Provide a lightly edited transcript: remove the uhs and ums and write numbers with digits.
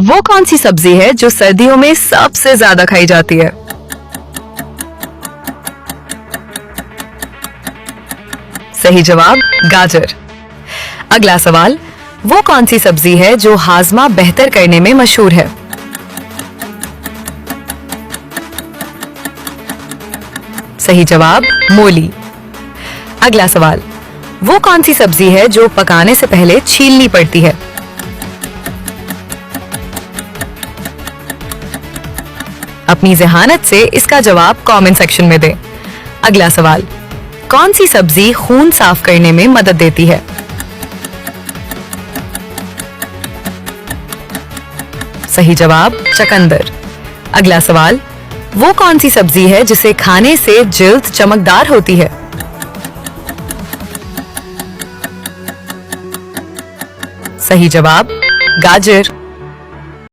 वो कौन सी सब्जी है जो सर्दियों में सबसे ज्यादा खाई जाती है? सही जवाब गाजर। अगला सवाल, वो कौन सी सब्जी है जो हाजमा बेहतर करने में मशहूर है? सही जवाब मूली। अगला सवाल, वो कौन सी सब्जी है जो पकाने से पहले छीलनी पड़ती है? अपनी ज़हानत से इसका जवाब कमेंट सेक्शन में दें। अगला सवाल, कौन सी सब्जी खून साफ करने में मदद देती है? सही जवाब चकंदर। अगला सवाल, वो कौन सी सब्जी है जिसे खाने से जिल्द चमकदार होती है? सही जवाब गाजर।